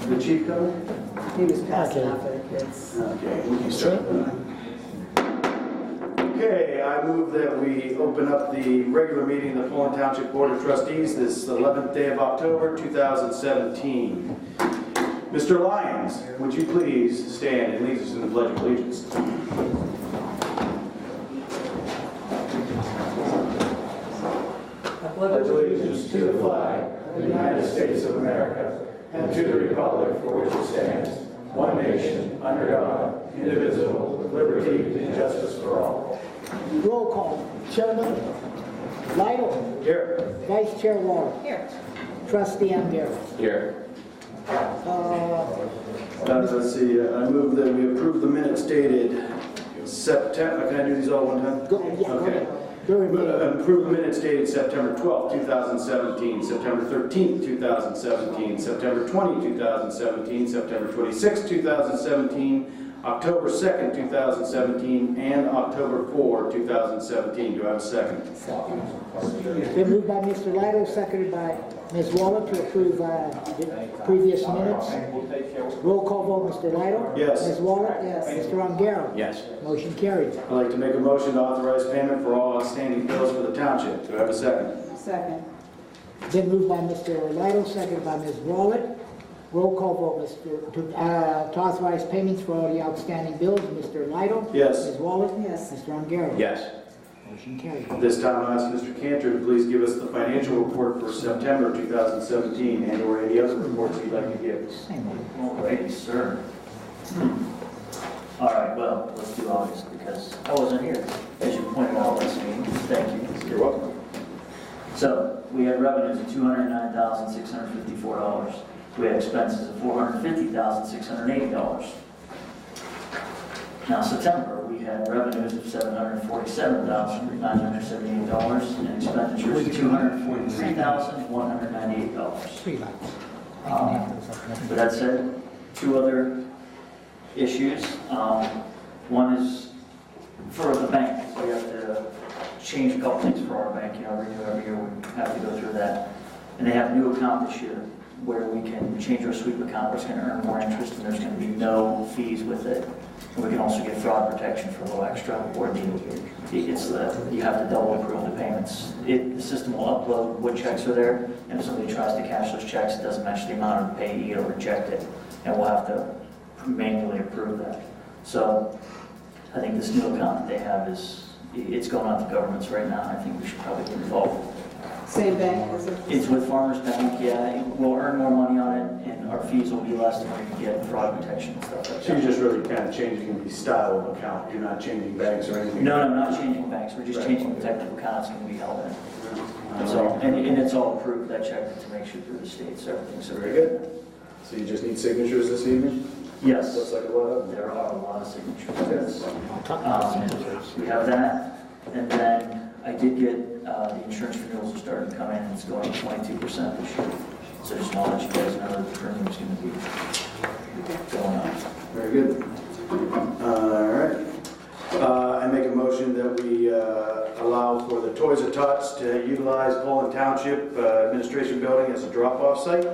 the chief coming? He was passing out for the kids. Okay, we can start. Okay, I move that we open up the regular meeting of the Fulton Township Board of Trustees this 11th day of October, 2017. Mr. Lyons, would you please stand and lead us in the Pledge of Allegiance? I pledge allegiance to the flag of the United States of America and to the republic for which it stands, one nation, under God, indivisible, with liberty and justice for all. Roll call. Chairman Lytle. Here. Vice Chair Waller. Here. Trustee Angara. Here. Let's see, I move that we approve the minutes dated September, can I do these all one time? Okay. Approve the minutes dated September 12th, 2017, September 13th, 2017, September 20, 2017, September 26th, 2017, October 2nd, 2017, and October 4, 2017. Do I have a second? Been moved by Mr. Lytle, seconded by Ms. Waller to approve the previous minutes. Roll call vote, Mr. Lytle. Yes. Ms. Waller. Yes. Mr. Angara. Yes. Motion carried. I'd like to make a motion to authorize payment for all outstanding bills for the township. Do I have a second? Second. Been moved by Mr. Lytle, seconded by Ms. Waller. Roll call vote, to authorize payments for all the outstanding bills. Mr. Lytle. Yes. Ms. Waller. Yes. Mr. Angara. Yes. Motion carried. At this time, I'll ask Mr. Cantor to please give us the financial report for September 2017 and or any other reports he'd like to give. Same one. All right, sir. All right, well, let's do August because I wasn't here, as you pointed out last meeting. Thank you. You're welcome. So we had revenues of $209,654. We had expenses of $450,680. Now, September, we had revenues of $747,978 and expenditures of $243,198. Three lights. With that said, two other issues. One is for the bank. We have to change a couple things for our bank. You know, renew every year. We have to go through that. And they have a new account this year where we can change our sweep account. It's going to earn more interest and there's going to be no fees with it. And we can also get fraud protection for a little extra. Or you have to double approve the payments. The system will upload what checks are there, and if somebody tries to cash those checks, it doesn't match the amount of the payee, it'll reject it, and we'll have to manually approve that. So I think this new account that they have it's going out to governments right now, and I think we should probably get involved. Same bank as it? It's with Farmers Bank, yeah. We'll earn more money on it, and our fees will be less than we can get fraud protection and stuff like that. So you're just really kind of changing the style of account. You're not changing banks or anything? No, not changing banks. We're just changing the type of account it's going to be held in. So, and it's all approved, that check to make sure through the state, so everything's Very good. So you just need signatures this evening? Yes. Looks like a lot of them. There are a lot of signatures. We have that, and then I did get the insurance renewals are starting to come in, and it's going up 22% this year. So just want to let you guys know that the premium is going to be going up. Very good. All right. I make a motion that we allow for the Toys R Tots to utilize Fulton Township Administration Building as a drop-off site. Do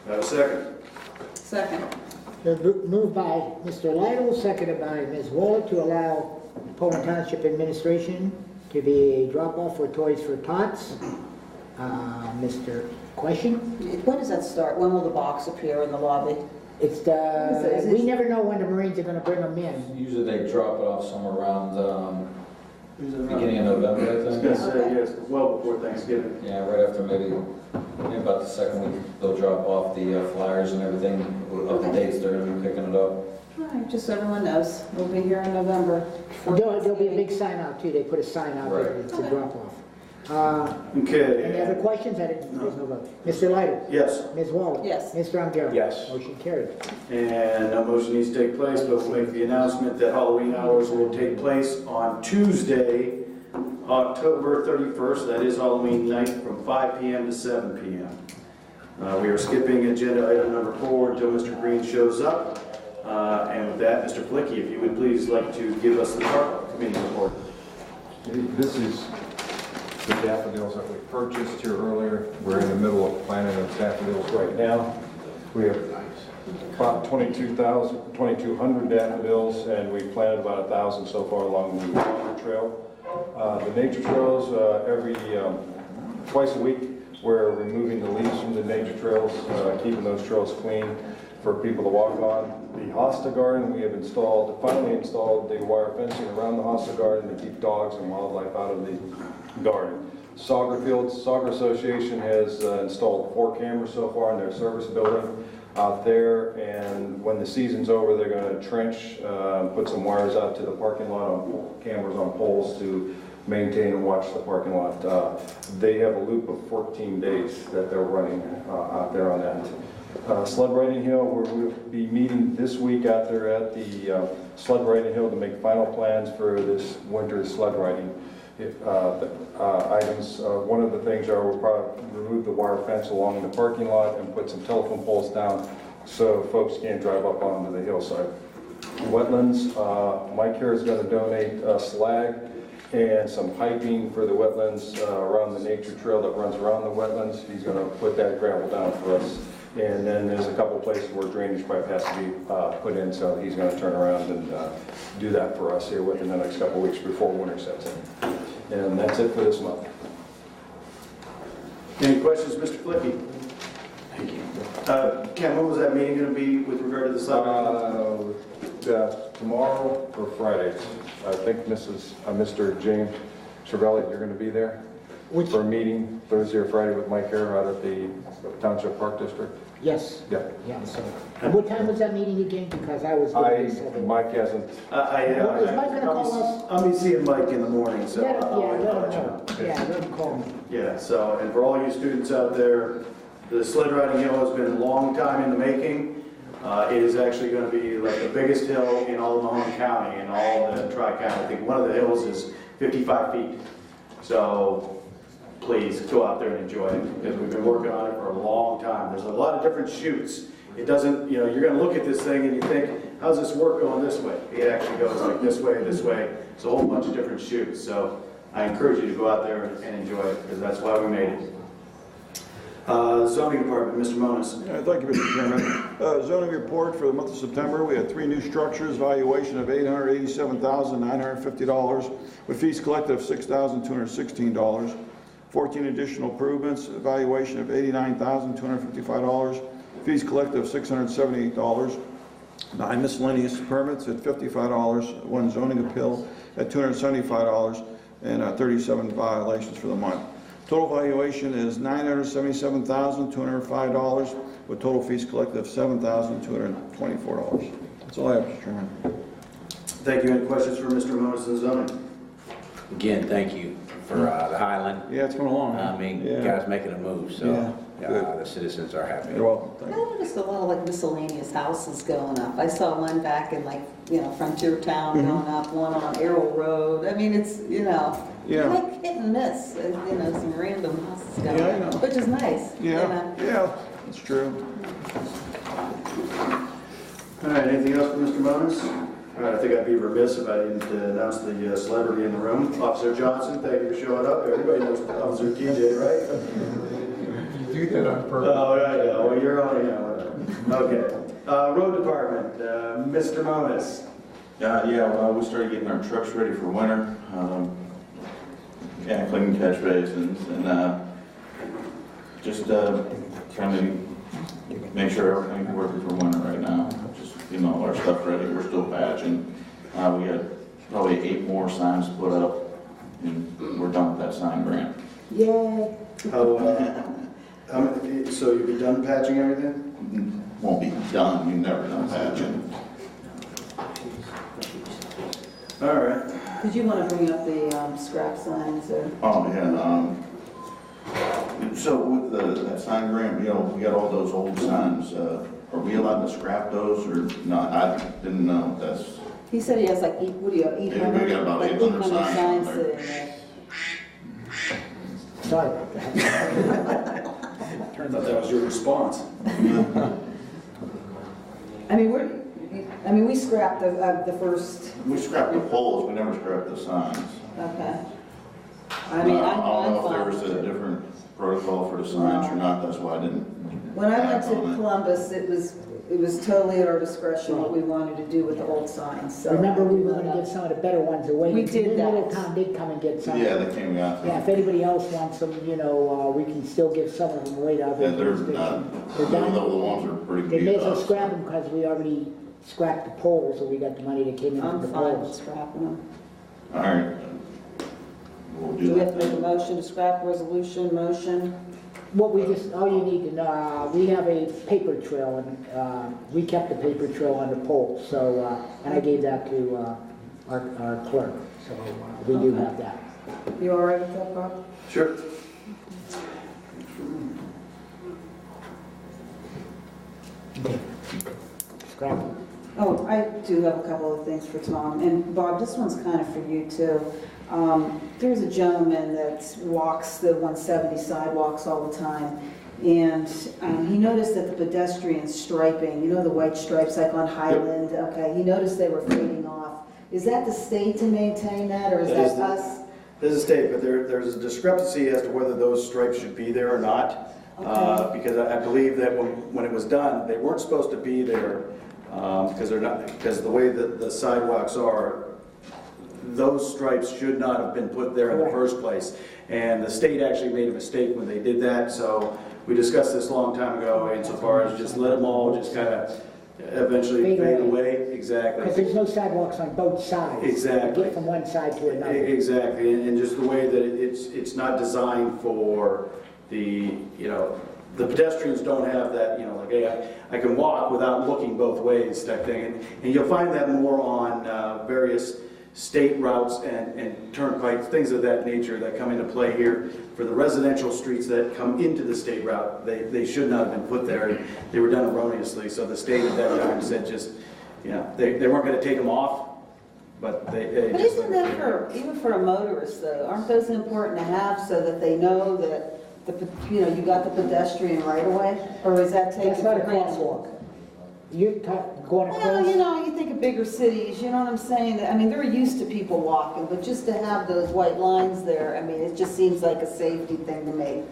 I have a second? Second. Moved by Mr. Lytle, seconded by Ms. Waller to allow Fulton Township Administration to be a drop-off for Toys for Tots. Mr. Question? When does that start? When will the box appear in the lobby? It's we never know when the Marines are going to bring them in. Usually they drop it off somewhere around beginning of November, I I was think. going to say, yes, well before Thanksgiving. Yeah, right after maybe about the second week, they'll drop off the flyers and everything of the dates they're going to be picking it up. All right, just so everyone knows, we'll be here in November. There'll be a big sign out too. They put a sign out there. It's a drop-off. Okay. Any other questions? There's no vote. Mr. Lytle? Yes. Ms. Waller? Yes. Mr. Angara? Yes. Motion carried. And no motion needs to take place, but we'll make the announcement that Halloween hours will take place on Tuesday, October 31st. That is Halloween night from 5 p.m. to 7 p.m. We are skipping agenda item number 4 until Mr. Green shows up. And with that, Mr. Flicky, if you would please like to give us the park committee report. This is the daffodils that we purchased here earlier. We're in the middle of planting those daffodils right now. We have about 2,200 daffodils, and we planted about 1,000 so far along the nature trail. The nature trails, twice a week, we're removing the leaves from the nature trails, keeping those trails clean for people to walk on. The hosta garden, we have finally installed the wire fencing around the hosta garden to keep dogs and wildlife out of the garden. Sauger Fields, Sauger Association has installed 4 cameras so far in their service building out there, and when the season's over, they're going to trench, put some wires out to the parking lot on cameras on poles to maintain and watch the parking lot. They have a loop of 14 days that they're running out there on that. Sled riding hill, we'll be meeting this week out there at the sled riding hill to make final plans for this winter sled riding items. One of the things are we'll probably remove the wire fence along the parking lot and put some telephone poles down so folks can't drive up onto the hillside. Wetlands, Mike here is going to donate slag and some piping for the wetlands around the nature trail that runs around the wetlands. He's going to put that gravel down for us. And then there's a couple places where drainage pipe has to be put in, so he's going to turn around and do that for us here within the next couple weeks before winter sets in. And that's it for this month. Any questions, Mr. Flicky? Thank you. Ken, when was that meeting going to be with regard to the sled? Tomorrow or Friday. I think Mr. James Cervelli, you're going to be there for a meeting Thursday or Friday with Mike Hare out at the Township Park District. Yes. Yeah. Yeah, so, and what time was that meeting again? Because I was. Mike hasn't. Is Mike gonna call us? I'll be seeing Mike in the morning, so. Let him I'll know. Yeah, let him call me. Yeah, so, and for all you students out there, the sled riding hill has been a long time in the making. It is actually going to be like the biggest hill in all of Mahone County and all the Tri-County. I think one of the hills is 55 feet. So please go out there and enjoy it because we've been working on it for a long time. There's a lot of different chutes. It doesn't, you're going to look at this thing and you think, how's this work going this way? It actually goes like this way, this way. It's a whole bunch of different chutes. So I encourage you to go out there and enjoy it because that's why we made it. Zoning Department, Mr. Moniz. Yeah, thank you, Mr. Chairman. Zoning report for the month of September. We had 3 new structures, valuation of $887,950, with fees collected of $6,216. 14 additional improvements, valuation of $89,255, fees collected of $678. 9 miscellaneous permits at $55, 1 zoning appeal at $275, and 37 violations for the month. Total valuation is $977,205 with total fees collected of $7,224. That's all I have, Mr. Chairman. Thank you. Any questions for Mr. Moniz in zoning? Again, thank you for the Highland. Yeah, it's going along. I mean, yeah. you guys making a move, so Yeah. the citizens are happy. You're welcome. I Thank you. noticed a lot of like miscellaneous houses going up. I saw one back in like, Frontier Town going up, one on Arrow Road. I mean, it's, Yeah. like hit and miss, some random houses going Yeah, I up, know. which is nice. Yeah, yeah, that's true. All right, anything else for Mr. Moniz? All right, I think I'd be remiss if I didn't announce the celebrity in the room. Officer Johnson, thank you for showing up. Everybody knows Officer TJ, right? You do that on purpose. Oh, right, yeah, well, you're on, okay. Road Department, Mr. Moniz. We started getting our trucks ready for winter. Cleaning catch basins and just trying to make sure everything's working for winter right now. Just getting all our stuff ready. We're still patching. We got probably 8 more signs to put up, and we're done with that sign grant. Yay. So you'll be done patching everything? Won't be done. You've never done patching. All right. Did you want to bring up the scrap signs or? Oh, yeah. So with that sign grant, we got all those old signs. Are we allowed to scrap those or not? I didn't know. He said he has like, what do you have, 800? we got about like 800 signs out there. sitting there. Sorry about that. Turns out that was your response. We scrapped the first, We scrapped the poles. We never scrapped the signs. okay. I don't know if there was a different protocol for the signs or not. That's why I didn't When I went back to on it. Columbus, it was totally at our discretion what we wanted to do with the old signs, so. Remember, we were gonna give some of the better ones away. We did that. Middletown did come and get some. Yeah, they came out. Yeah, if anybody else wants them, you know, we can still give some of them away to other And they're jurisdictions. not, They're done. the ones are pretty They beat may as well up. scrap them because we already scrapped the poles, so we got the money that came in I'm from the fine with poles. scrapping them. All right. We'll Do do we have that to make a then. motion to scrap resolution, motion? What we just, all you need to know, we have a paper trail, and we kept the paper trail on the pole, so, and I gave that to our clerk, so we do have that. You all right with that, Bob? Sure. Okay. Scrap them. Oh, I do have a couple of things for Tom, and Bob, this one's kind of for you too. There's a gentleman that walks the 170 sidewalks all the time, and he noticed that the pedestrian striping, you know the white stripes like on Highland, okay, he noticed they were fading off. Is that the state to maintain that, or is that us? There's a state, but there's a discrepancy as to whether those stripes should be there or not. Okay. Because I believe that when it was done, they weren't supposed to be there, because they're not, because the way that the sidewalks are, those stripes should not have been put there in the first place. And the state actually made a mistake when they did that, so we discussed this a long time ago, insofar as just let them all just kind of eventually fade away. Exactly. Because there's no sidewalks on both sides. Exactly. Get from one side to another. Exactly, and just the way that it's not designed for the, you know, the pedestrians don't have that, you know, like, hey, I can walk without looking both ways type thing. And you'll find that more on various state routes and turnpikes, things of that nature that come into play here. For the residential streets that come into the state route, they should not have been put there, and they were done erroneously. So the state at that time said just, you know, they weren't going to take them off, but they But just. isn't that for, even for a motorist though, aren't those important to have so that they know that you know, you got the pedestrian right away? Or is that taken That's not a for granted? crosswalk. You're going Well, across. you know, you think of bigger cities, you know what I'm saying? I mean, they're used to people walking, but just to have those white lines there, I mean, it just seems like a safety thing to me.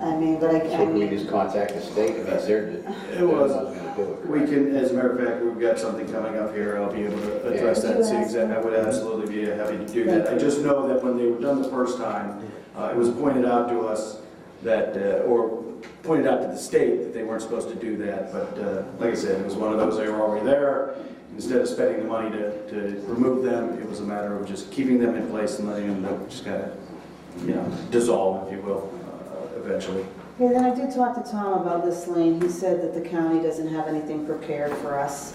I mean, but I Should we mean, just contact the state if it's their, It was, gonna do it? we can, as a matter of fact, we've got something coming up here, I'll be able to address that and see exactly, I would absolutely be happy to do that. I just know that when they were done the first time, it was pointed out to us that, or pointed out to the state that they weren't supposed to do that, but like I said, it was one of those, they were already there. Instead of spending the money to remove them, it was a matter of just keeping them in place and letting them just kind of, you know, dissolve, if you will, eventually. yeah, then I did talk to Tom about this lane. He said that the county doesn't have anything prepared for us.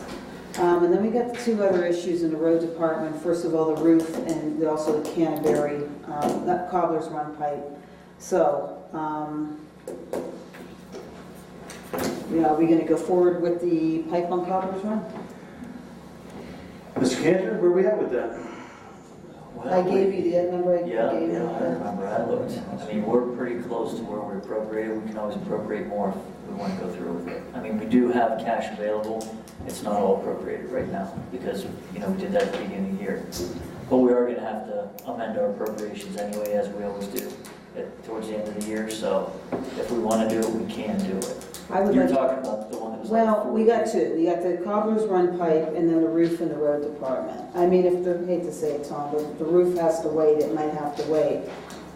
And then we got the two other issues in the road department. First of all, the roof and also the Canterbury, that Cobbler's Run pipe. So, yeah, are we going to go forward with the pipe on Cobbler's Run? Mr. Cantor, where are we at with that? I gave you the, remember I Yeah, gave you yeah, I the... remember, I looked. I mean, we're pretty close to where we're appropriated. We can always appropriate more if we want to go through with it. I mean, we do have cash available. It's not all appropriated right now because, you know, we did that at the beginning of the year. But we are going to have to amend our appropriations anyway, as we always do towards the end of the year. So if we want to do it, we can do it. I would You're like- talking about the one that was like Well, we got two. We got the Cobbler's Run pipe and then the roof in the road department. I mean, if the, hate to say it, Tom, but if the roof has to wait, it might have to wait.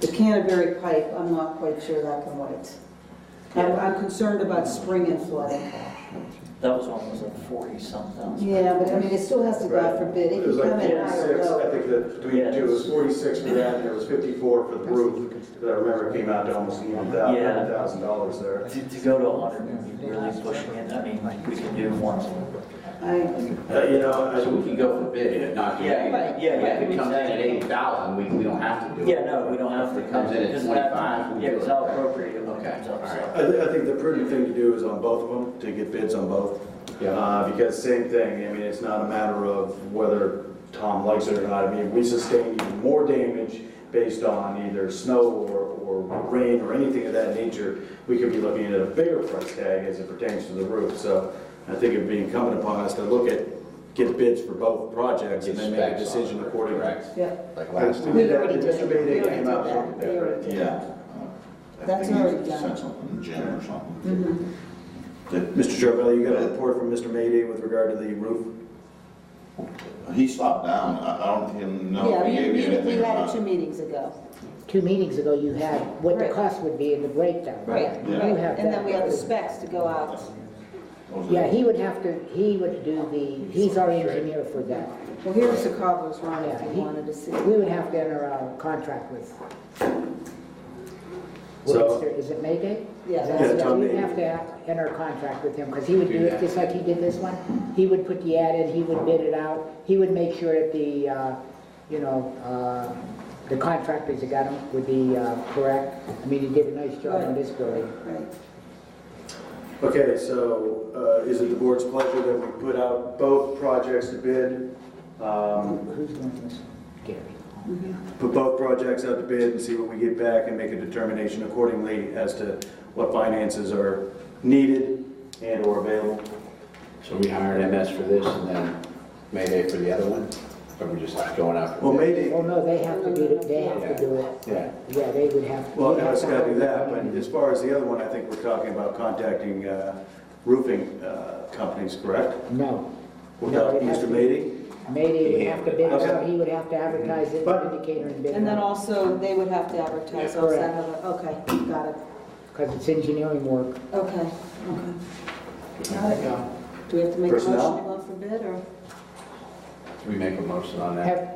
The Canterbury pipe, I'm not quite sure that can wait. I'm concerned about spring and flooding. That was one that was like 40-something. Yeah, but I mean, it still has to, God forbid, it It was can like come in high or 46, I low. think that between the two, it was 46 for that, and it was 54 for the roof. Because I remember it came out to almost even $1,000 there. To go to 100 would be really pushing it. I mean, we can do one. You know, So we can go for bid, not do Yeah, it. yeah, If it comes in at 80,000, we don't have to do it. Yeah, no, we don't have to. If it comes in at Because 25, we Yeah, do because it. I'll appropriate it when it Okay, comes up, all so. right. I think the prudent thing to do is on both of them, to get bids on both. Yeah. Because same thing, I mean, it's not a matter of whether Tom likes it or not. I mean, we sustain even more damage based on either snow or rain or anything of that nature. We could be looking at a bigger price tag as it pertains to the roof. So I think it'd be incumbent upon us to get bids for both projects and then make a decision accordingly. Correct. Yeah. Like last We time. did that, already Mr. did. Bayday We already came out. did that. We already did Yeah. That's think he already done. Sent something to Jim or something. Mhm. Mr. Charvelli, you got a report from Mr. Mayday with regard to the roof? He stopped down. I don't even know Yeah, if he gave you anything we or had it not. 2 meetings ago. 2 meetings ago, you had what the Right. cost would be in the breakdown. Right, You right. have And then that. we have the specs to go out. What was Yeah, it? he would do he's our engineer for that. Well, here's the cobbler's run if Yeah, you he- wanted to see. We would have to enter a contract with. So- Is it Mayday? Yeah, Yeah, that's, Tom We'd Mayday. have to enter a contract with him, because he would do it just like he did this one. He would put the ad in, he would bid it out, he would make sure that the, the contractors that got him would be correct. I mean, he did a nice job on this building. right. Okay, so is it the board's pleasure that we put out both projects to bid? Who's going this? Gary. Put both projects out to bid and see what we get back and make a determination accordingly as to what finances are needed and or available. So we hired MS for this and then Mayday for the other one? Or we just going out for Well, bid? maybe, Oh, no, they have to do it, they have to do it. Yeah. Yeah, they would have. well, we'd have it's to got to do hire that, them. but as far as the other one, I think we're talking about contacting roofing companies, correct? No. Without it'd have Mr. to be- Mayday? Maybe he would have to bid it Okay. out, he would have to advertise it, But- indicator and bid it And then out. also, they would have to advertise Yeah. also. Correct. Okay, got it. Because it's engineering work. Okay, okay. Got it. Do we have to make a motion to Personnel? go out for bid, or? Do we make a motion on that? Have,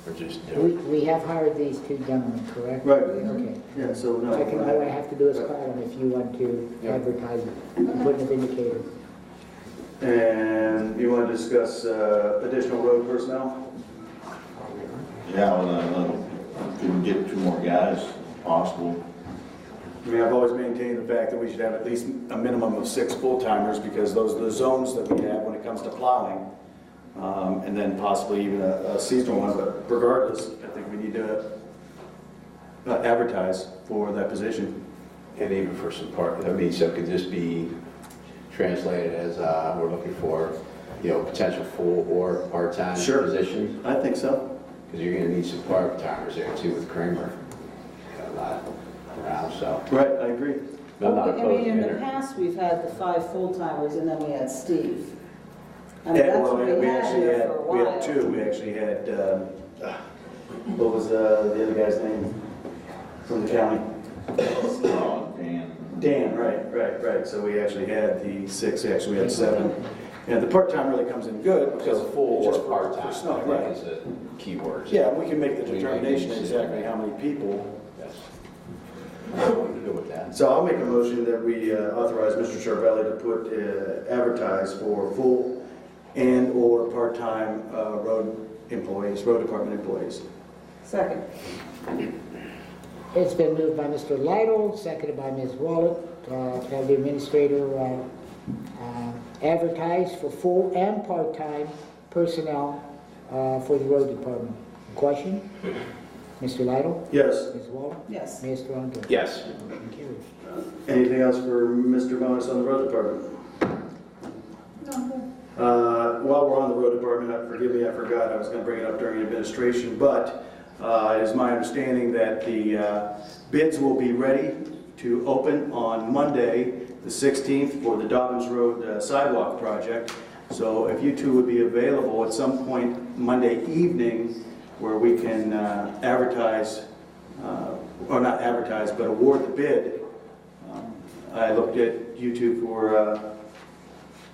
Or just do it? we have hired these 2 gentlemen, correct? Right. Okay. Yeah, so no. I can, all I have to do is call them if you want to Yeah. advertise it, put an indicator. And you want to discuss additional road personnel? Yeah, well, can we get 2 more guys if possible? I mean, I've always maintained the fact that we should have at least a minimum of 6 full-timers because those are the zones that we have when it comes to plowing. And then possibly even a seasonal one, but regardless, I think we need to advertise for that position. And even for some part, I mean, so could this be translated as we're looking for, potential full or part-time Sure. positions? I think so. Because you're going to need some part-timers there too with Kramer. A lot around, so. Right, I agree. I'm not I opposed mean, to in the enter. past, we've had the 5 full-timers, and then we had Steve. I mean, Yeah, that's well, what we had actually here for a we had while. 2. We actually had, what was the other guy's name from the county? Dan, right. So we actually had the 6, actually we had 7. And the part-time really comes in good because Because full just or for part-time, snow, I right. think is the key words. Yeah, we can make the We make determination the decision. exactly how many people. Yes. I'm good with that. So I'll make a motion that we authorize Mr. Charvelli to put, advertise for full and or part-time road employees, road department employees. Second. It's been moved by Mr. Lytle, seconded by Ms. Wallet, to have the administrator advertise for full and part-time personnel for the road department. Question? Mr. Lytle? Yes. Ms. Wallet? Yes. Mr. Unger? Yes. Anything else for Mr. Bonus on the road department? While we're on the road department, forgive me, I forgot, I was gonna bring it up during administration, but it is my understanding that the bids will be ready to open on Monday, the 16th, for the Dobbins Road sidewalk project. So if you 2 would be available at some point Monday evening, where we can advertise, or not advertise, but award the bid. I looked at you 2 for,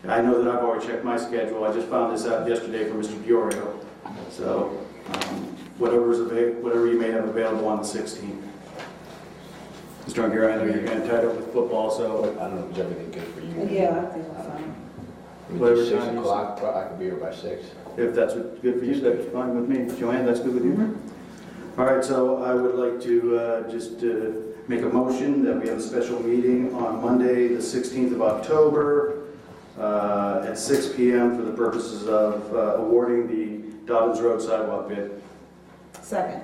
I know that I've already checked my schedule, I just found this out yesterday from Mr. Diorio. So, whatever you may have available on the 16th. Mr. Unger, I know you're kind of tied up with football, so I don't know, is everything good for you? Yeah, I think we're fine. Whatever Whatever, 6 time you o'clock, I could be here by 6. if that's good for you, that's fine with me. Joanne, that's good with you? All right, so I would like to just make a motion that we have a special meeting on Monday, the 16th of October, at 6 p.m. for the purposes of awarding the Dobbins Road sidewalk bid. Second.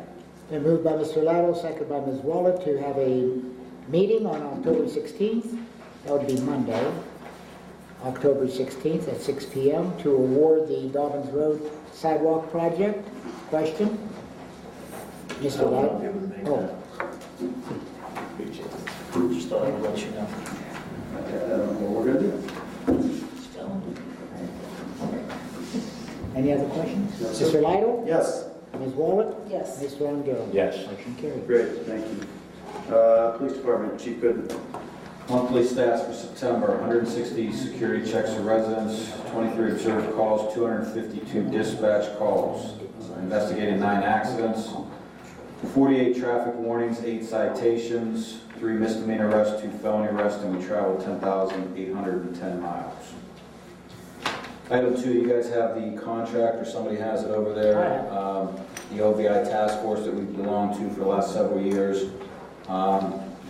Been moved by Mr. Lytle, seconded by Ms. Wallet, to have a meeting on October 16th. That would be Monday, October 16th at 6 p.m. to award the Dobbins Road sidewalk project. Question? Mr. Lytle? Oh. Just thought I'd let you know. I don't know what we're gonna do. Any other questions? Mr. Lidle? Yes. Ms. Wallet? Yes. Mr. Longo? Yes. Motion carried. Great, thank you. Police Department, Chief Gooden. Monthly stats for September: 160 security checks to residents, 23 observed calls, 252 dispatch calls, investigated 9 accidents, 48 traffic warnings, 8 citations, 3 misdemeanor arrests, 2 felony arrests, and we traveled 10,810 miles. Item 2, you guys have the contract, or somebody has it over there. The OVI task force that we've belonged to for the last several years.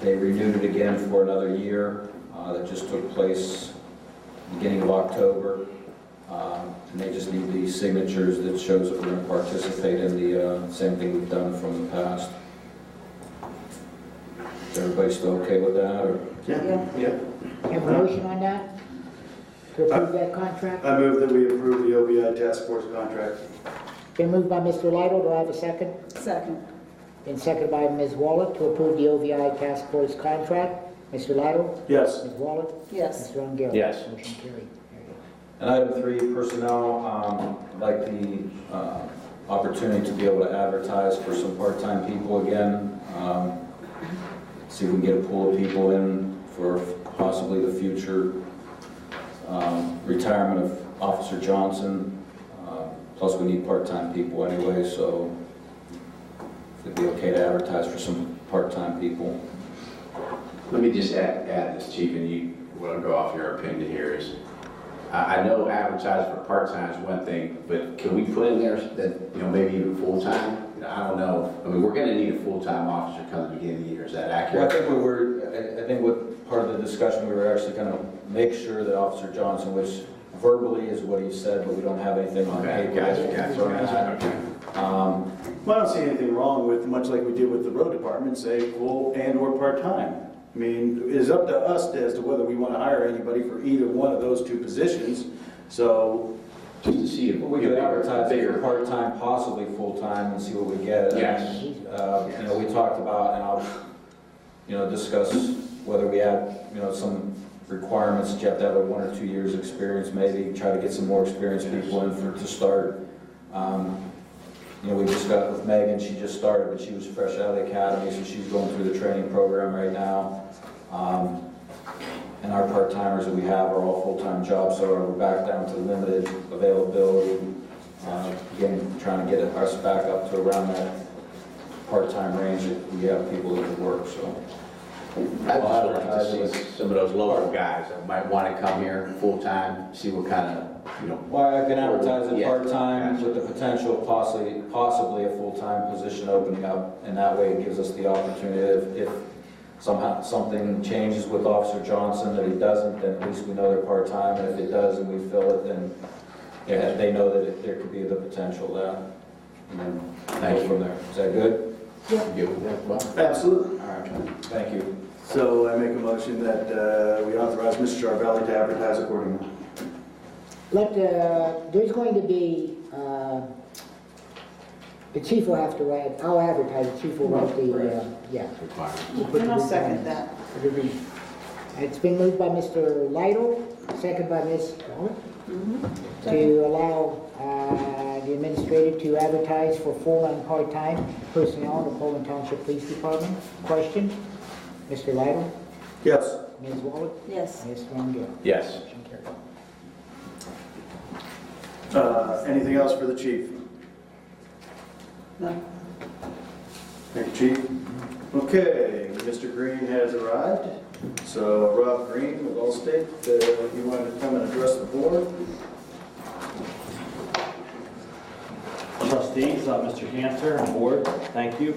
They renewed it again for another year. That just took place beginning of October. And they just need the signatures that shows that we're going to participate in the same thing we've done from the past. Is everybody still okay with that? Or? Yeah. Have a motion on that? To approve that contract? I move that we approve the OBI task force contract. Been moved by Mr. Lidle. Do I have a second? Second. Been seconded by Ms. Wallet to approve the OVI task force contract. Mr. Lidle? Yes. Ms. Wallet? Yes. Mr. Longo? Yes. Motion carried. And item 3, personnel. I'd like the opportunity to be able to advertise for some part-time people again. See if we can get a pool of people in for possibly the future retirement of Officer Johnson. Plus we need part-time people anyway, so if it'd be okay to advertise for some part-time people. Let me just add this, Chief, and you will go off your opinion here is, I know advertising for part-time is one thing, but can we put in there that, maybe even full-time? I don't know. I mean, we're going to need a full-time officer come at the beginning of the year. Is that accurate? Well, I think what part of the discussion, we were actually going to make sure that Officer Johnson, which verbally is what he said, but we don't have anything on paper. Gotcha. Well, I don't see anything wrong with, much like we did with the road department, say full and or part-time. I mean, it is up to us as to whether we want to hire anybody for either one of those 2 positions. So, Just to see if we could advertise it for part-time, possibly full-time, and see what we get. Yes. We talked about, and I'll, discuss whether we add, some requirements that you have to have a 1 or 2 years experience, maybe try to get some more experienced people in to start. We just got with Megan, she just started, but she was fresh out of the academy, so she's going through the training program right now. And our part-timers that we have are all full-time jobs, so we're back down to limited availability. Again, trying to get us back up to around that part-time range that we have people that can work, so. I just would like to see some of those local guys that might want to come here full-time, see what kind of, Well, I can advertise it Yeah. part-time Gotcha. with the potential possibly a full-time position opening up, and that way it gives us the opportunity if somehow something changes with Officer Johnson that he doesn't, then at least we know they're part-time, and if it does and we fill it, then they know that there could be the potential there. And then go from there. Is that good? you with that, Bob? absolutely. All right, thank you. So I make a motion that we authorize Mr. Charvelli to advertise accordingly. There's going to be, the chief will have to write, I'll advertise, the chief will write the, yeah. And I'll second that. It's been moved by Mr. Lidle, second by Ms. Wallet, to allow the administrator to advertise for full and part-time personnel in the Poland Township Police Department. Question? Mr. Lidle? Yes. Ms. Wallet? Yes. Ms. Longo? Yes. Motion carried. Anything else for the chief? No. Thank you, Chief. Okay, Mr. Green has arrived. So Rob Green with Allstate, you wanted to come and address the board? Trustees, Mr. Cantor, and board, thank you.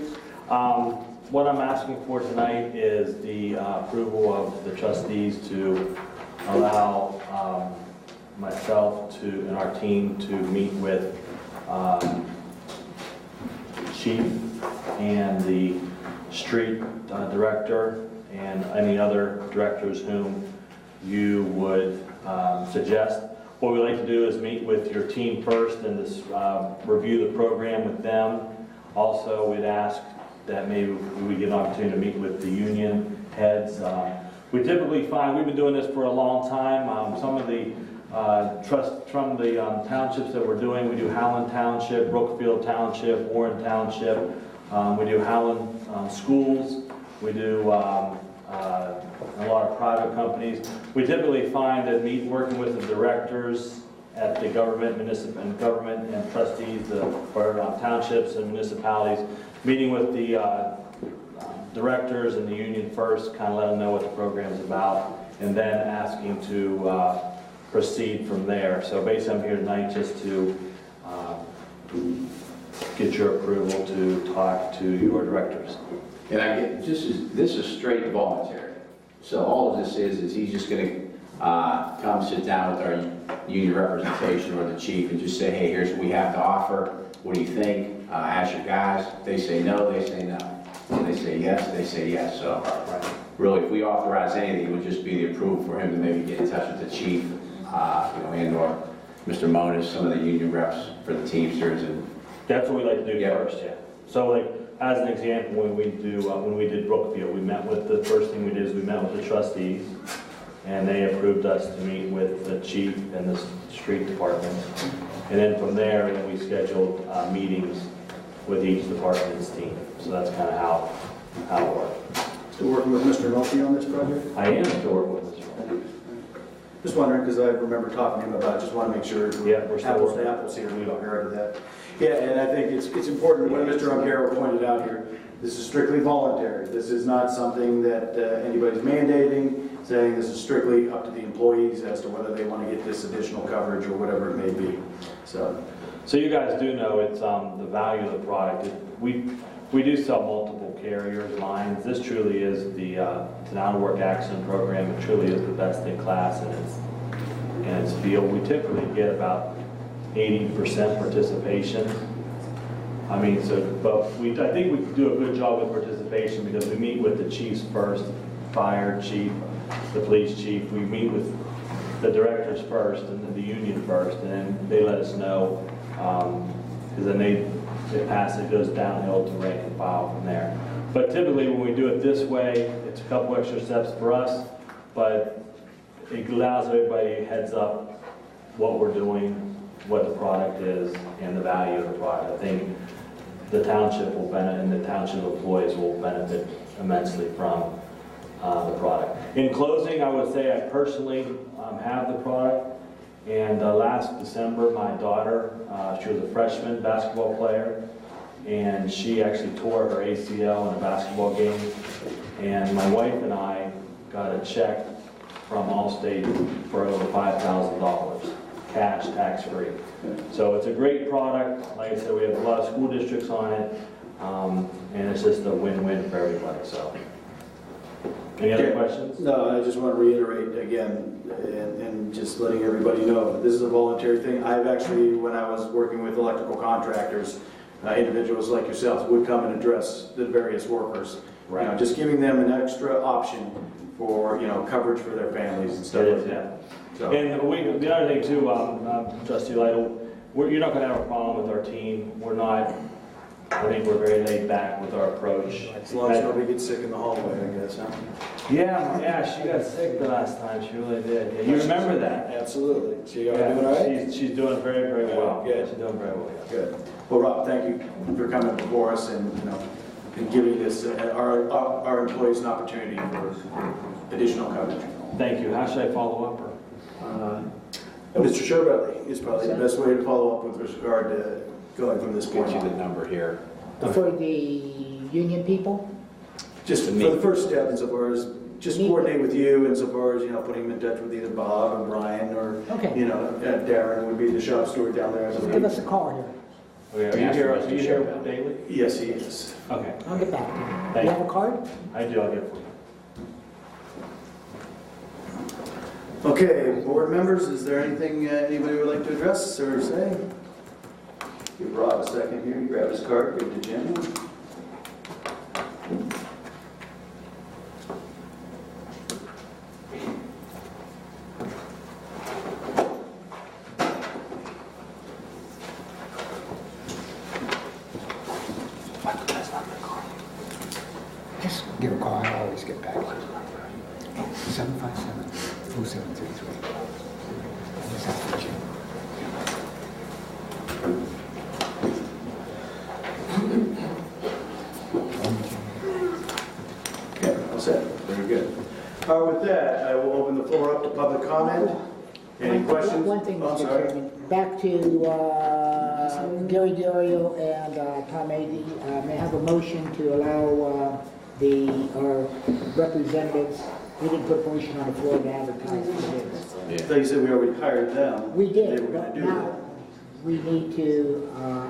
What I'm asking for tonight is the approval of the trustees to allow myself and our team to meet with chief and the street director and any other directors whom you would suggest. What we like to do is meet with your team first and review the program with them. Also, we'd ask that maybe we get an opportunity to meet with the union heads. We typically find, we've been doing this for a long time, some of the from the townships that we're doing, we do Howland Township, Brookfield Township, Warren Township, we do Howland schools, we do a lot of private companies. We typically find that working with the directors at the government, municipal and government and trustees for townships and municipalities, meeting with the directors and the union first, kind of let them know what the program's about, and then asking to proceed from there. So basically I'm here tonight just to get your approval to talk to your directors. And I get, this is straight voluntary. So all of this is he's just going to come sit down with our union representation or the chief and just say, hey, here's what we have to offer. What do you think? Ask your guys. If they say no, they say no. If they say yes, they say yes. So really, if we authorize anything, it would just be the approval for him to maybe get in touch with the chief, and or Mr. Monis, some of the union reps for the Teamsters. And that's what we like to do first, yeah. So like, as an example, when we did Brookfield, we met with, the first thing we did is we met with the trustees, and they approved us to meet with the chief and the street department. And then from there, we scheduled meetings with each department's team. So that's kind of how it worked. Still working with Mr. Nolte on this project? I am still working with Mr. Nolte. Just wondering, because I remember talking to him about it, just want to make sure we're still apples to working. apples here, we don't hear of that. Yeah, and I think it's important, what Mr. O'Carroll pointed out here, this is strictly voluntary. This is not something that anybody's mandating, saying this is strictly up to the employees as to whether they want to get this additional coverage or whatever it may be. So you guys do know it's the value of the product. We do sell multiple carriers, lines. This truly is it's an out-of-work accident program. It truly is the best in class in its field. We typically get about 80% participation. I mean, but I think we do a good job with participation because we meet with the chiefs first, fire chief, the police chief. We meet with the directors first and then the union first, and then they let us know, because then they pass, it goes downhill to rank and file from there. But typically when we do it this way, it's a couple extra steps for us, but it allows everybody a heads up what we're doing, what the product is, and the value of the product. I think the township will benefit, and the township employees will benefit immensely from the product. In closing, I would say I personally have the product, and last December my daughter, she was a freshman basketball player, and she actually tore her ACL in a basketball game, and my wife and I got a check from Allstate for over $5,000, cash, tax-free. So it's a great product. Like I said, we have a lot of school districts on it, and it's just a win-win for everybody. So, any other questions? No, I just want to reiterate again, and just letting everybody know, this is a voluntary thing. I've actually, when I was working with electrical contractors, individuals like yourselves would come and address the various workers. Right. You know, just giving them an extra option for, coverage for their families and stuff like that. So. And the other thing too, Trustee Lytle, you're not going to have a problem with our team. We're not. I think we're very laid back with our approach. As long as nobody gets sick in the hallway, I guess, huh? Yeah, she got sick the last time. She really did. Yeah, you remember that? Absolutely. She doing all right? She's doing very, very well. Good. She's doing very well. Good. Well, Rob, thank you for coming before us and and giving this our employees an opportunity for additional coverage. Thank you. How should I follow up? Mr. Chevrolet is probably the best way to follow up with regard to going from this point Get you on. the number here. For the union people? Just for the first step, insofar as just coordinate with you, insofar as putting them in touch with either Bob or Brian or Darren would be the shop steward down there. Just give us a call here. Okay, are you here daily? Yes, he is. Okay. I'll get back to you. Thank You have a card? I do. I'll get it for you. Okay, board members, is there anything anybody would like to address or say? Give Rob a second here, you grab his card, give it to Jim. With that, I will open the floor up to public comment. Any questions? One thing, Oh, Mr. sorry. Chairman, back to Gary Dario and TomAdy. May I have a motion to allow our representatives, we didn't put a motion on the floor to advertise for this. I thought you said we already hired them. We did, They were but gonna do now that. we need to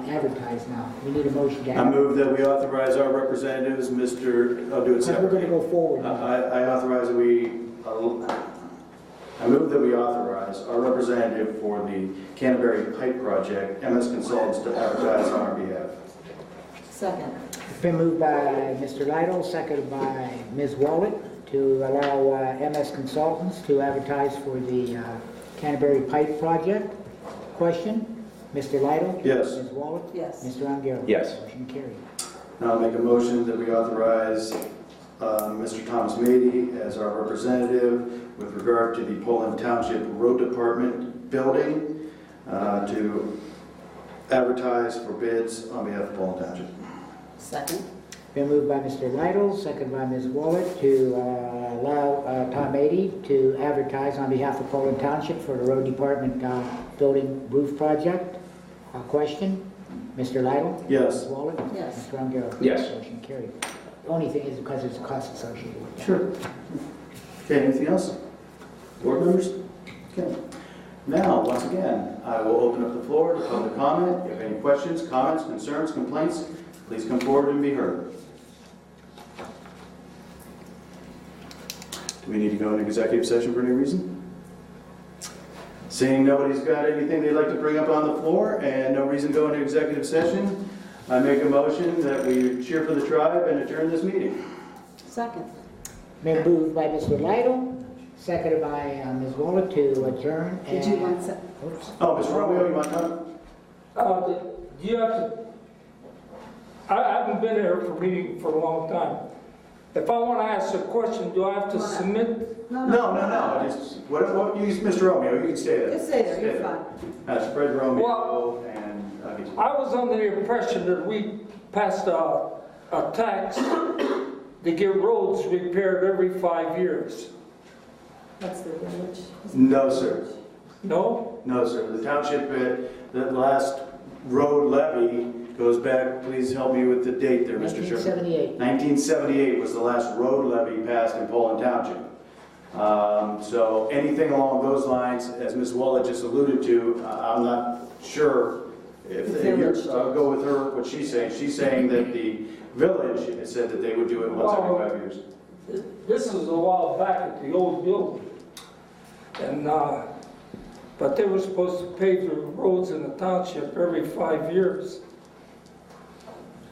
advertise now. We need a motion to I advertise. move that we authorize our representatives, I'll do it We're going to separately. go forward. I authorize that I move that we authorize our representative for the Canterbury Pipe Project, MS Consultants, to advertise on our behalf. Second. It's been moved by Mr. Lytle, seconded by Ms. Wallet, to allow MS Consultants to advertise for the Canterbury Pipe Project. Question? Mr. Lytle? Yes. Ms. Wallet? Yes. Mr. Angaro? Yes. Motion carried. Now I'll make a motion that we authorize Mr. Thomas Mady as our representative with regard to the Poland Township Road Department building to advertise for bids on behalf of Poland Township. Second. Been moved by Mr. Lytle, seconded by Ms. Wallet, to allow TomAdy to advertise on behalf of Poland Township for the road department building roof project. Question? Mr. Lytle? Yes. Ms. Wallet? Yes. Mr. Angaro? Yes. Motion carried. The only thing is because there's a cost associated with that. Sure. Okay, anything else? Board members? Okay. Now, once again, I will open up the floor to public comment. If you have any questions, comments, concerns, complaints, please come forward and be heard. Do we need to go into executive session for any reason? Seeing nobody's got anything they'd like to bring up on the floor and no reason to go into executive session, I make a motion that we cheer for the tribe and adjourn this meeting. Second. Been moved by Mr. Lytle, seconded by Ms. Wallet to adjourn. Did you want to? Oops. Oh, Mr. Romeo, you want to come? Do you have to, I haven't been here for a meeting for a long time. If I want to ask a question, do I have to submit? No, just, what you, Mr. Romeo, you can stay there. Just stay there, you're fine. That's Fred Romeo Well, and, I was under the impression that we passed a tax to get roads repaired every 5 years. That's the village. no, sir. No? No, sir. The township, the last road levy goes back, please help me with the date there, Mr. Sherman. 1978. 1978 was the last road levy passed in Poland Township. So anything along those lines, as Ms. Wallet just alluded to, I'm not sure if I'll go with her, what she's saying. She's saying that the village has said that they would do it once every 5 years. This is a while back at the old building. And, but they were supposed to pave the roads in the township every 5 years.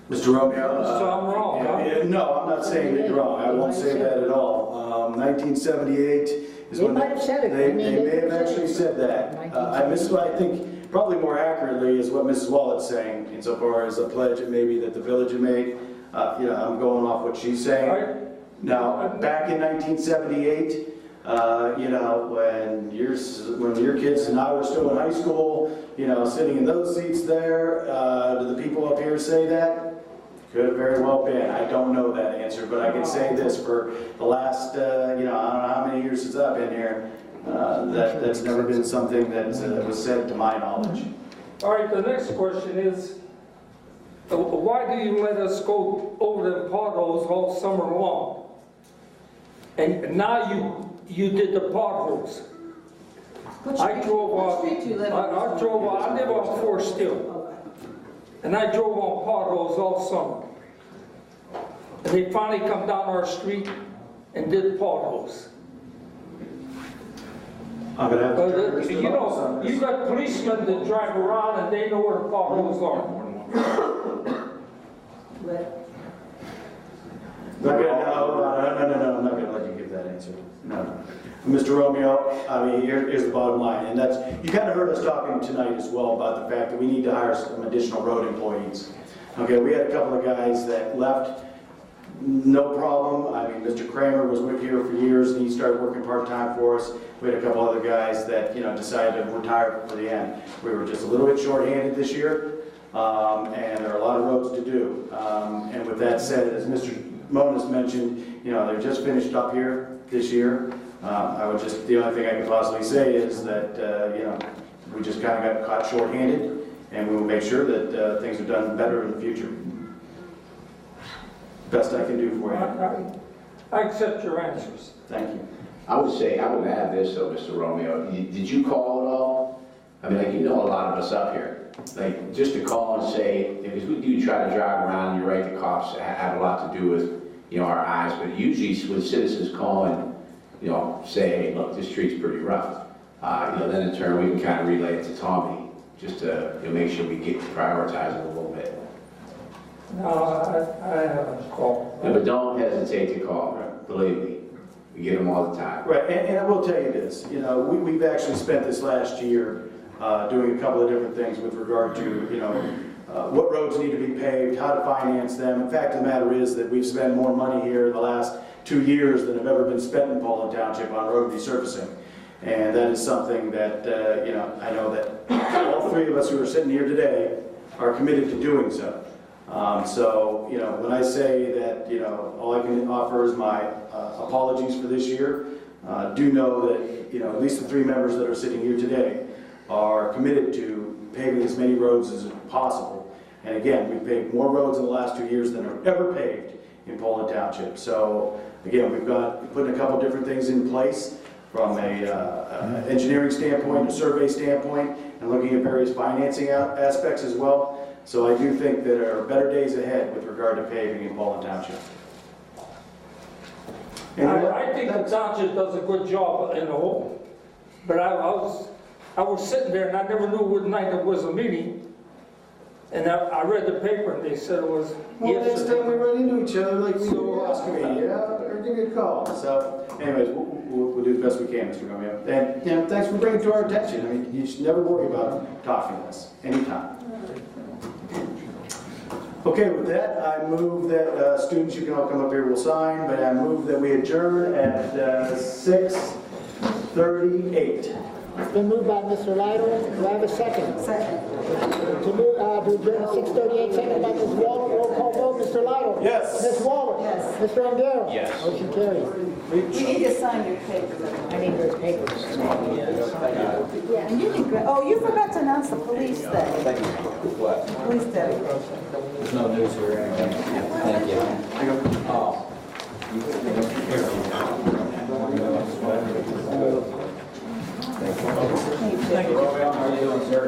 Mr. Romeo? So I'm wrong, huh? No, I'm not saying that you're wrong. I won't say that at all. 1978 is They when might have said it. They I mean, may have actually said that. I think probably more accurately is what Mrs. Wallet's saying insofar as a pledge it may be that the village had made. I'm going off what she's saying. Right. Now, back in 1978, when your kids and I were still in high school, sitting in those seats there, do the people up here say that? Could have very well been. I don't know that answer, but I can say this for the last, I don't know how many years since I've been here, that's never been something that was said to my knowledge. All right, the next question is, why do you let us go over the potholes all summer long? And now you did the potholes. I drove on, I live on Forest Hill. And I drove on potholes all summer. And they finally come down our street and did potholes. I'm gonna have to turn this to Bob on this. You got policemen that drive around and they know where the potholes are. No, I'm not gonna let you give that answer. No. Mr. Romeo, I mean, here's the bottom line, and that's, you kind of heard us talking tonight as well about the fact that we need to hire some additional road employees. Okay, we had a couple of guys that left, no problem. I mean, Mr. Kramer was with here for years, and he started working part-time for us. We had a couple other guys that, decided to retire for the end. We were just a little bit short-handed this year, and there are a lot of roads to do. And with that said, as Mr. Monas mentioned, they're just finished up here. this year. I would just, the only thing I could possibly say is that, we just kind of got caught short-handed, and we will make sure that things are done better in the future. Best I can do for you. I accept your answers. Thank you. I would add this though, Mr. Romeo. Did you call at all? I mean, like, you know a lot of us up here. Like, just to call and say, because we do try to drive around, you're right, the cops have a lot to do with, our eyes, but usually when citizens call and, say, hey, look, this street's pretty rough, then in turn, we can kind of relay it to Tommy, just to make sure we get prioritized a little bit. No, I haven't called. Yeah, but don't hesitate to call, believe me. We get them all the time. Right, and I will tell you this, we've actually spent this last year doing a couple of different things with regard to, what roads need to be paved, how to finance them. In fact, the matter is that we've spent more money here in the last 2 years than have ever been spent in Paulding Township on road resurfacing. And that is something that, I know that all three of us who are sitting here today are committed to doing so. When I say that, all I can offer is my apologies for this year, do know that, at least the 3 members that are sitting here today are committed to paving as many roads as possible. And again, we've paved more roads in the last 2 years than are ever paved in Paulding Township. So again, we've got putting a couple different things in place from a engineering standpoint, a survey standpoint, and looking at various financing aspects as well. So I do think that there are better days ahead with regard to paving in Paulding Township. I think the township does a good job in the whole, but I was sitting there and I never knew what night it was a meeting. And I read the paper and they said it was Well, next yesterday. time we run into each other, like we do, ask me, or give me a call. So anyways, we'll do the best we can, Mr. Romeo. And, thanks for bringing it to our attention. I mean, you should never worry about talking to us, anytime. Okay, with that, I move that students, you can all come up here, we'll sign, but I move that we adjourn at 6:38. It's been moved by Mr. Lytle. Do I have a second? Second. To adjourn at 6:38, second by Ms. Waller. Roll call vote, Mr. Lytle. Yes. Ms. Waller. Yes. Mr. Ongaro. Yes. Motion carries. We need to sign your papers. I need those papers. Yeah, and you can, you forgot to announce the police thing. What? Police day. There's no news here. Thank you. Oh. Thank you. How are you doing, sir?